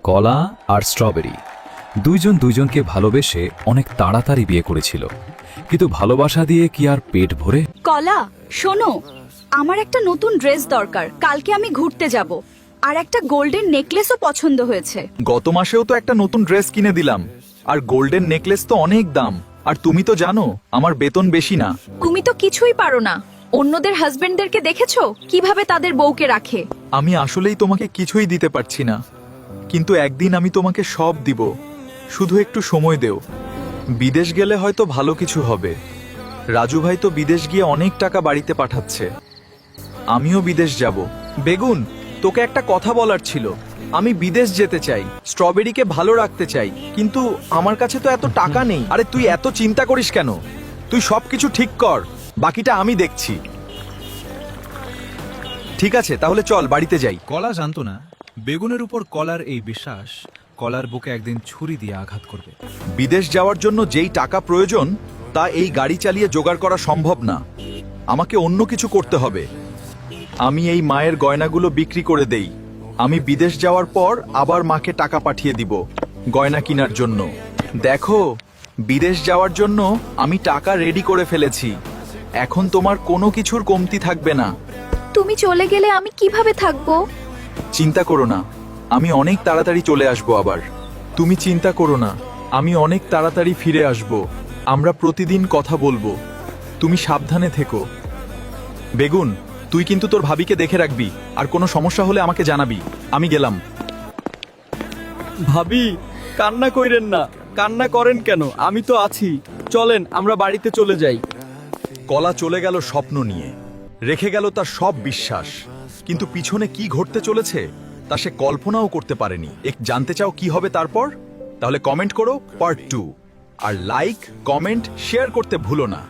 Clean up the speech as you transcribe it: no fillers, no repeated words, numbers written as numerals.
কলা আর স্ট্রবেরি দুইজন দুইজনকে ভালোবেসে অনেক তাড়াতাড়ি বিয়ে করেছিল, কিন্তু ভালোবাসা দিয়ে কি আর পেট ভরে? কলা, শোনো, আমার একটা নতুন ড্রেস দরকার। কালকে আমি ঘুরতে যাব, আর একটা গোল্ডেন নেকলেসও পছন্দ হয়েছে। গত মাসেও তো একটা নতুন ড্রেস কিনে দিলাম, আর গোল্ডেন নেকলেস তো অনেক দাম। আর তুমি তো জানো আমার বেতন বেশি না। তুমি তো কিছুই পারো না। অন্যদের হাজবেন্ডদেরকে দেখেছো কিভাবে তাদের বউকে রাখে? আমি আসলেই তোমাকে কিছুই দিতে পারছি না, কিন্তু একদিন আমি তোমাকে সব দিব। শুধু একটু সময় দেও। বিদেশ গেলে হয়তো ভালো কিছু হবে। রাজু ভাই তো বিদেশ গিয়ে অনেক টাকা বাড়িতে পাঠাচ্ছে। আমিও বিদেশ যাব। বেগুন, তোকে একটা কথা বলার ছিল। আমি বিদেশ যেতে চাই, স্ট্রবেরিকে ভালো রাখতে চাই, কিন্তু আমার কাছে তো এত টাকা নেই। আরে তুই এত চিন্তা করিস কেন? তুই সবকিছু ঠিক কর, বাকিটা আমি দেখছি। ঠিক আছে, তাহলে চল বাড়িতে যাই। কলা জানতো না বেগুনের উপর কলার এই বিশ্বাস কলার বুকে একদিন ছুরি দিয়ে আঘাত করবে। বিদেশ যাওয়ার জন্য যেই টাকা প্রয়োজন তা এই গাড়ি চালিয়ে জোগাড় করা সম্ভব না। আমাকে অন্য কিছু করতে হবে। আমি এই মায়ের গয়নাগুলো বিক্রি করে দেই। আমি বিদেশ যাওয়ার পর আবার মাকে টাকা পাঠিয়ে দিব গয়না কেনার জন্য। দেখো, বিদেশ যাওয়ার জন্য আমি টাকা রেডি করে ফেলেছি। এখন তোমার কোনো কিছুর কমতি থাকবে না। তুমি চলে গেলে আমি কিভাবে থাকবো? চিন্তা করো না, আমি অনেক তাড়াতাড়ি চলে আসব আবার। তুমি চিন্তা করো না, আমি অনেক তাড়াতাড়ি ফিরে আসব। আমরা প্রতিদিন কথা বলবো। তুমি সাবধানে থেকো। বেগুন, তুই কিন্তু তোর ভাবিকে দেখে রাখবি, আর কোনো সমস্যা হলে আমাকে জানাবি। আমি গেলাম। ভাবি, কান্না কইরেন না। কান্না করেন কেন? আমি তো আছি। চলেন আমরা বাড়িতে চলে যাই। কলা চলে গেল স্বপ্ন নিয়ে, রেখে গেল তার সব বিশ্বাস। কিন্তু পিছনে কি ঘটতে চলেছে তা সে কল্পনাও করতে পারেনি। জানতে চাও কি হবে তারপর? তাহলে কমেন্ট করো পার্ট 2, আর লাইক, কমেন্ট, শেয়ার করতে ভুলো না।